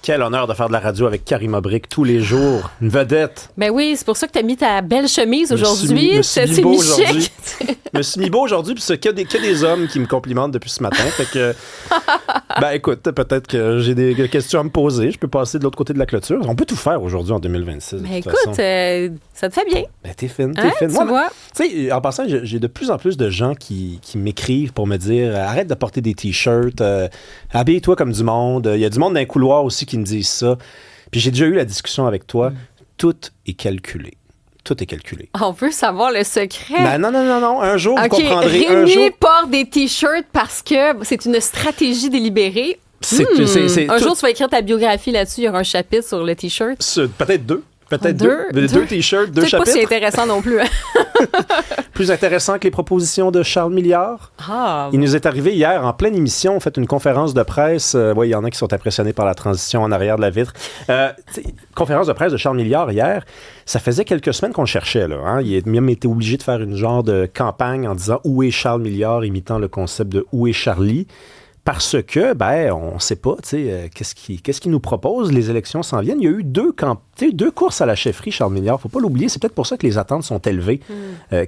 Quel honneur de faire de la radio avec Karima Brick tous les jours. Une vedette. Ben oui, c'est pour ça que tu as mis ta belle chemise aujourd'hui. Je me suis mis beau aujourd'hui. Chic. Je me suis mis beau aujourd'hui, puis c'est que des hommes qui me complimentent depuis ce matin. Fait que, ben écoute, peut-être que j'ai des questions à me poser. Je peux passer de l'autre côté de la clôture. On peut tout faire aujourd'hui en 2026. Ben écoute, ça te fait bien. Ben t'es fine, hein, fine. Tu Moi, vois? Tu sais, en passant, j'ai de plus en plus de gens qui m'écrivent pour me dire arrête de porter des t-shirts, habille-toi comme du monde. Il y a du monde dans les couloirs aussi qui me disent ça. Puis j'ai déjà eu la discussion avec toi. Tout est calculé. Tout est calculé. On veut savoir le secret. Ben non. Un jour, vous OK, comprendrez. Rémi porte des t-shirts parce que c'est une stratégie délibérée. C'est Un tout... jour, tu vas écrire ta biographie là-dessus. Il y aura un chapitre sur le t-shirt. Peut-être deux. Peut-être deux t-shirts, deux chapitres. C'est pas si intéressant non plus. Plus intéressant que les propositions de Charles Milliard. Il nous est arrivé hier, en pleine émission, on fait une conférence de presse. Il y en a qui sont impressionnés par la transition en arrière de la vitre. Conférence de presse de Charles Milliard hier. Ça faisait quelques semaines qu'on le cherchait. Là, hein. Il a même été obligé de faire une genre de campagne en disant « Où est Charles Milliard ?» imitant le concept de « Où est Charlie ?» Parce que, on ne sait pas, qu'est-ce qu'il nous propose. Les élections s'en viennent. Il y a eu deux courses à la chefferie, Charles Milliard. Il ne faut pas l'oublier. C'est peut-être pour ça que les attentes sont élevées,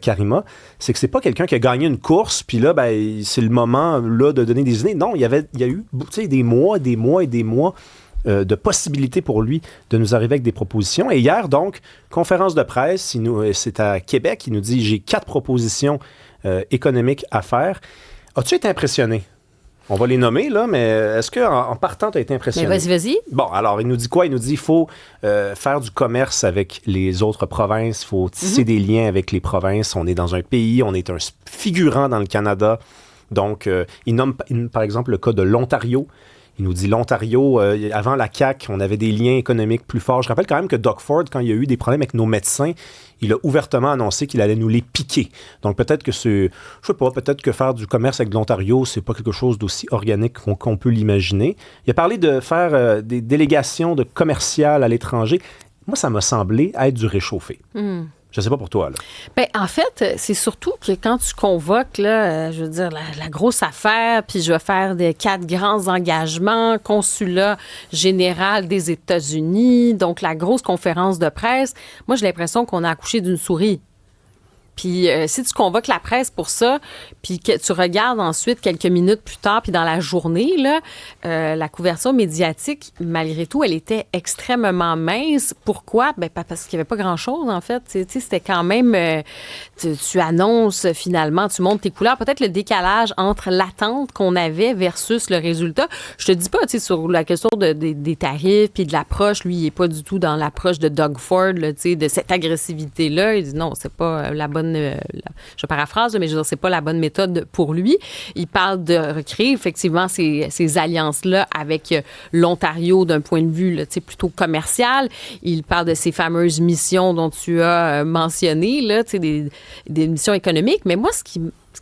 Karima. C'est que c'est pas quelqu'un qui a gagné une course, puis là, c'est le moment là, de donner des idées. Non, il y a eu des mois de possibilités pour lui de nous arriver avec des propositions. Et hier, donc, conférence de presse, c'est à Québec. Il nous dit « J'ai 4 propositions économiques à faire. » As-tu été impressionné? On va les nommer, là, mais est-ce qu'en partant, tu as été impressionné? Mais vas-y. Bon, alors, il nous dit quoi? Il nous dit qu'il faut faire du commerce avec les autres provinces, il faut tisser des liens avec les provinces. On est dans un pays, on est un figurant dans le Canada. Donc, il nomme, par exemple, le cas de l'Ontario. Il nous dit l'Ontario, avant la CAQ, on avait des liens économiques plus forts. Je rappelle quand même que Doug Ford, quand il y a eu des problèmes avec nos médecins, il a ouvertement annoncé qu'il allait nous les piquer. Donc peut-être que faire du commerce avec l'Ontario, c'est pas quelque chose d'aussi organique qu'on peut l'imaginer. Il a parlé de faire des délégations de commerciales à l'étranger. Moi, ça m'a semblé être du réchauffé. Je sais pas pour toi, là. Bien, en fait, c'est surtout que quand tu convoques, là, je veux dire, la grosse affaire, puis je vais faire 4 grands engagements, consulat général des États-Unis, donc la grosse conférence de presse, moi, j'ai l'impression qu'on a accouché d'une souris. Puis si tu convoques la presse pour ça, puis que tu regardes ensuite quelques minutes plus tard, puis dans la journée, là, la couverture médiatique, malgré tout, elle était extrêmement mince. Pourquoi? Ben, parce qu'il n'y avait pas grand-chose, en fait. Tu sais, c'était quand même... tu annonces, finalement, tu montes tes couleurs. Peut-être le décalage entre l'attente qu'on avait versus le résultat. Je te dis pas, tu sais, sur la question des tarifs, puis de l'approche, lui, il n'est pas du tout dans l'approche de Doug Ford, là, tu sais, de cette agressivité-là. Il dit non, c'est pas la bonne... je paraphrase, mais je veux dire, c'est pas la bonne méthode pour lui. Il parle de recréer effectivement ces alliances-là avec l'Ontario d'un point de vue là, plutôt commercial. Il parle de ces fameuses missions dont tu as mentionné, là, des missions économiques. Mais moi, ce qui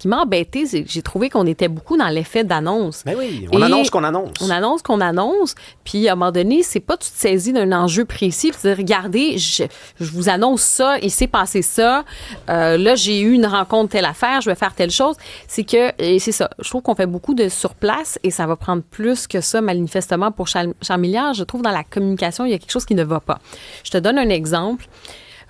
m'a embêté, c'est que j'ai trouvé qu'on était beaucoup dans l'effet d'annonce. Ben oui, on annonce qu'on annonce. On annonce qu'on annonce, puis à un moment donné, c'est pas tu te saisis d'un enjeu précis, puis tu dis, regardez, je vous annonce ça, il s'est passé ça, là, j'ai eu une rencontre, telle affaire, je vais faire telle chose. C'est ça, je trouve qu'on fait beaucoup de sur place et ça va prendre plus que ça, manifestement, pour Charles Milliard. Je trouve dans la communication, il y a quelque chose qui ne va pas. Je te donne un exemple.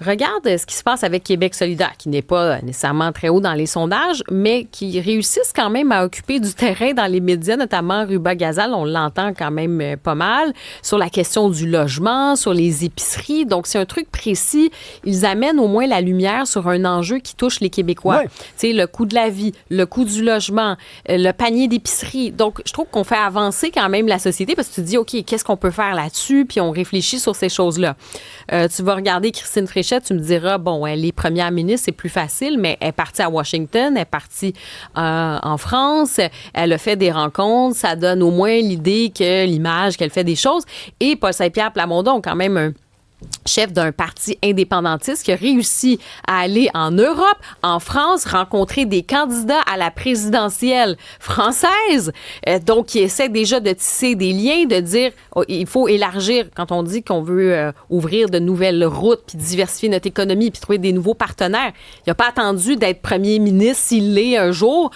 Regarde ce qui se passe avec Québec solidaire, qui n'est pas nécessairement très haut dans les sondages, mais qui réussissent quand même à occuper du terrain dans les médias, notamment Ruba Gazal, on l'entend quand même pas mal, sur la question du logement, sur les épiceries. Donc, c'est un truc précis. Ils amènent au moins la lumière sur un enjeu qui touche les Québécois. Ouais. Tu sais, le coût de la vie, le coût du logement, le panier d'épicerie. Donc, je trouve qu'on fait avancer quand même la société parce que tu te dis, OK, qu'est-ce qu'on peut faire là-dessus? Puis on réfléchit sur ces choses-là. Tu vas regarder Christine Fréchette, tu me diras, bon, elle est première ministre, c'est plus facile, mais elle est partie à Washington, elle est partie en France, elle a fait des rencontres, ça donne au moins l'idée que l'image qu'elle fait des choses. Et Paul Saint-Pierre Plamondon, quand même chef d'un parti indépendantiste qui a réussi à aller en Europe, en France, rencontrer des candidats à la présidentielle française. Donc, qui essaie déjà de tisser des liens, de dire il faut élargir, quand on dit qu'on veut ouvrir de nouvelles routes, puis diversifier notre économie, puis trouver des nouveaux partenaires. Il n'a pas attendu d'être premier ministre, s'il l'est un jour,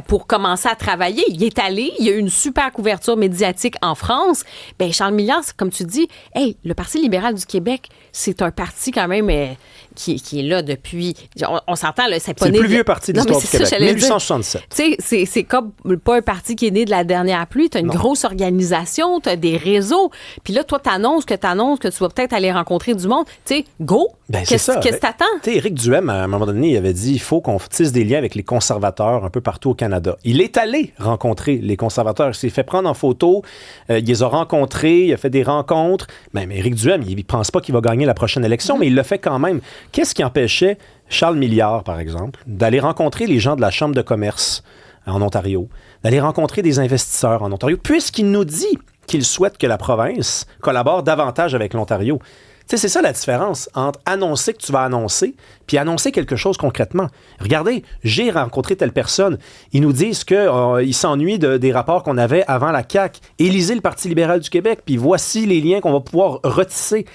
pour commencer à travailler. Il est allé, il y a eu une super couverture médiatique en France. Bien, Charles Milliard, comme tu dis, le Parti libéral du Québec, c'est un parti quand même qui est là depuis... On s'entend, là, c'est pas né... C'est le plus vieux parti de l'histoire du Québec, 1867. Tu sais, c'est comme pas un parti qui est né de la dernière pluie. Tu as une grosse organisation, tu as des réseaux. Puis là, toi, t'annonces que tu vas peut-être aller rencontrer du monde. Tu sais, go! Qu'est-ce que t'attends? Tu sais, Éric Duhem, à un moment donné, il avait dit il faut qu'on tisse des liens avec les conservateurs un peu partout au Canada. Il est allé rencontrer les conservateurs. Il s'est fait prendre en photo. Il les a rencontrés. Il a fait des rencontres. Mais Éric Duhem, il ne pense pas qu'il va gagner la prochaine élection, mais il le fait quand même. Qu'est-ce qui empêchait Charles Milliard, par exemple, d'aller rencontrer les gens de la Chambre de commerce en Ontario, d'aller rencontrer des investisseurs en Ontario, puisqu'il nous dit qu'il souhaite que la province collabore davantage avec l'Ontario? Tu sais, c'est ça la différence entre annoncer que tu vas annoncer puis annoncer quelque chose concrètement. Regardez, j'ai rencontré telle personne. Ils nous disent qu'ils s'ennuient des rapports qu'on avait avant la CAQ. Élisez le Parti libéral du Québec, puis voici les liens qu'on va pouvoir retisser.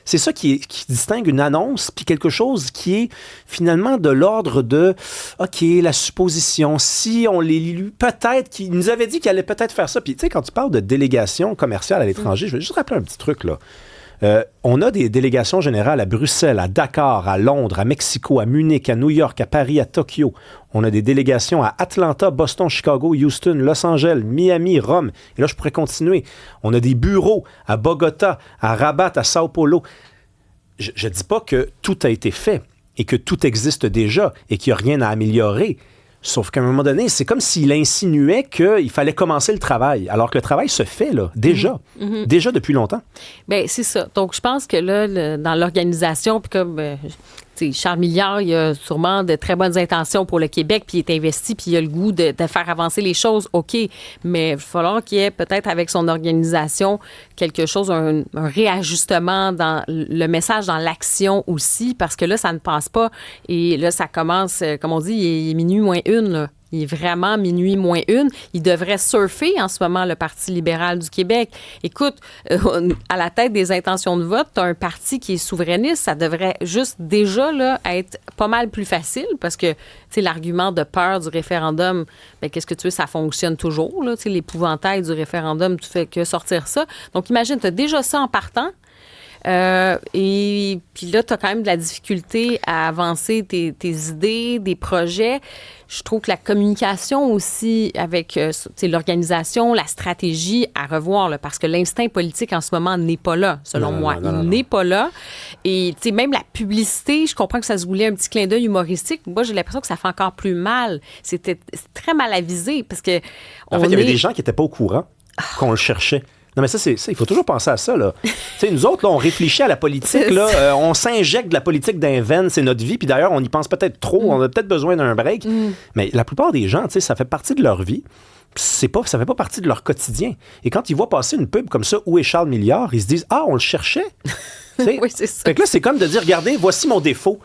C'est ça qui distingue une annonce puis quelque chose qui est finalement de l'ordre de OK, la supposition, si on l'élu, peut-être qu'il nous avait dit qu'il allait peut-être faire ça. Puis tu sais, quand tu parles de délégation commerciale à l'étranger, je vais juste rappeler un petit truc là. On a des délégations générales à Bruxelles, à Dakar, à Londres, à Mexico, à Munich, à New York, à Paris, à Tokyo. On a des délégations à Atlanta, Boston, Chicago, Houston, Los Angeles, Miami, Rome. Et là, je pourrais continuer. On a des bureaux à Bogota, à Rabat, à Sao Paulo. Je ne dis pas que tout a été fait et que tout existe déjà et qu'il n'y a rien à améliorer. Sauf qu'à un moment donné, c'est comme s'il insinuait qu'il fallait commencer le travail, alors que le travail se fait, là, déjà. Déjà depuis longtemps. Bien, c'est ça. Donc, je pense que là, dans l'organisation, puis comme Charles Milliard, il a sûrement de très bonnes intentions pour le Québec, puis il est investi, puis il a le goût de faire avancer les choses, OK. Mais il va falloir qu'il y ait peut-être avec son organisation quelque chose, un réajustement dans le message, dans l'action aussi, parce que là, ça ne passe pas. Et là, ça commence, comme on dit, il est minuit moins une, là. Il est vraiment minuit moins une. Il devrait surfer en ce moment, le Parti libéral du Québec. Écoute, à la tête des intentions de vote, tu as un parti qui est souverainiste. Ça devrait juste déjà là, être pas mal plus facile parce que l'argument de peur du référendum, bien, qu'est-ce que tu veux, ça fonctionne toujours. Là, l'épouvantail du référendum, tu fais que sortir ça. Donc, imagine, tu as déjà ça en partant. Et puis là, tu as quand même de la difficulté à avancer tes idées, des projets. Je trouve que la communication aussi avec l'organisation, la stratégie à revoir, là, parce que l'instinct politique en ce moment n'est pas là, selon moi. Il n'est pas là. Et même la publicité, je comprends que ça se voulait un petit clin d'œil humoristique. Moi, j'ai l'impression que ça fait encore plus mal. C'est très mal avisé parce que... En fait, il y avait des gens qui n'étaient pas au courant qu'on le cherchait. Non, mais ça, il faut toujours penser à ça, là. Nous autres, là, on réfléchit à la politique, là. On s'injecte de la politique d'un veine, c'est notre vie. Puis d'ailleurs, on y pense peut-être trop. On a peut-être besoin d'un break. Mais la plupart des gens, ça fait partie de leur vie. Ça fait pas partie de leur quotidien. Et quand ils voient passer une pub comme ça, où est Charles Milliard, ils se disent « Ah, on le cherchait! » Oui, c'est ça. Fait que là, c'est comme de dire « Regardez, voici mon défaut. »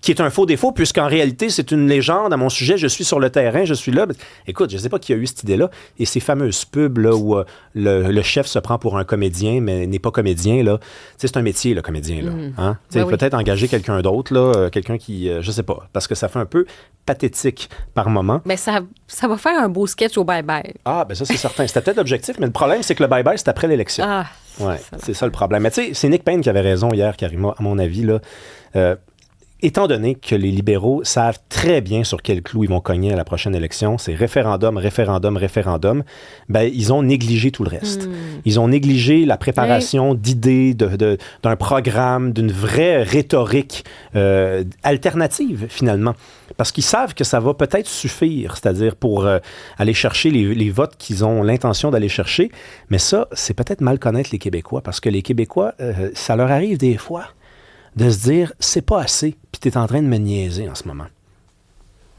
Qui est un faux défaut, puisqu'en réalité, c'est une légende à mon sujet. Je suis sur le terrain, je suis là. Écoute, je ne sais pas qui a eu cette idée-là. Et ces fameuses pubs là, où le chef se prend pour un comédien, mais n'est pas comédien. Là. C'est un métier, le comédien. Là. Hein? Peut-être engager quelqu'un d'autre, là, quelqu'un qui... je ne sais pas, parce que ça fait un peu pathétique par moment. Mais ça va faire un beau sketch au bye-bye. Ah, ben ça, c'est certain. C'était peut-être l'objectif, mais le problème, c'est que le bye-bye, c'est après l'élection. Ah, ouais, c'est ça le problème. Mais tu sais, c'est Nick Payne qui avait raison hier, Karima, à mon avis, là. Étant donné que les libéraux savent très bien sur quel clou ils vont cogner à la prochaine élection, c'est référendum, ben, ils ont négligé tout le reste. Ils ont négligé la préparation d'idées, d'un programme, d'une vraie rhétorique alternative, finalement. Parce qu'ils savent que ça va peut-être suffire, c'est-à-dire pour aller chercher les votes qu'ils ont l'intention d'aller chercher. Mais ça, c'est peut-être mal connaître les Québécois, parce que les Québécois, ça leur arrive des fois de se dire, c'est pas assez, puis t'es en train de me niaiser en ce moment.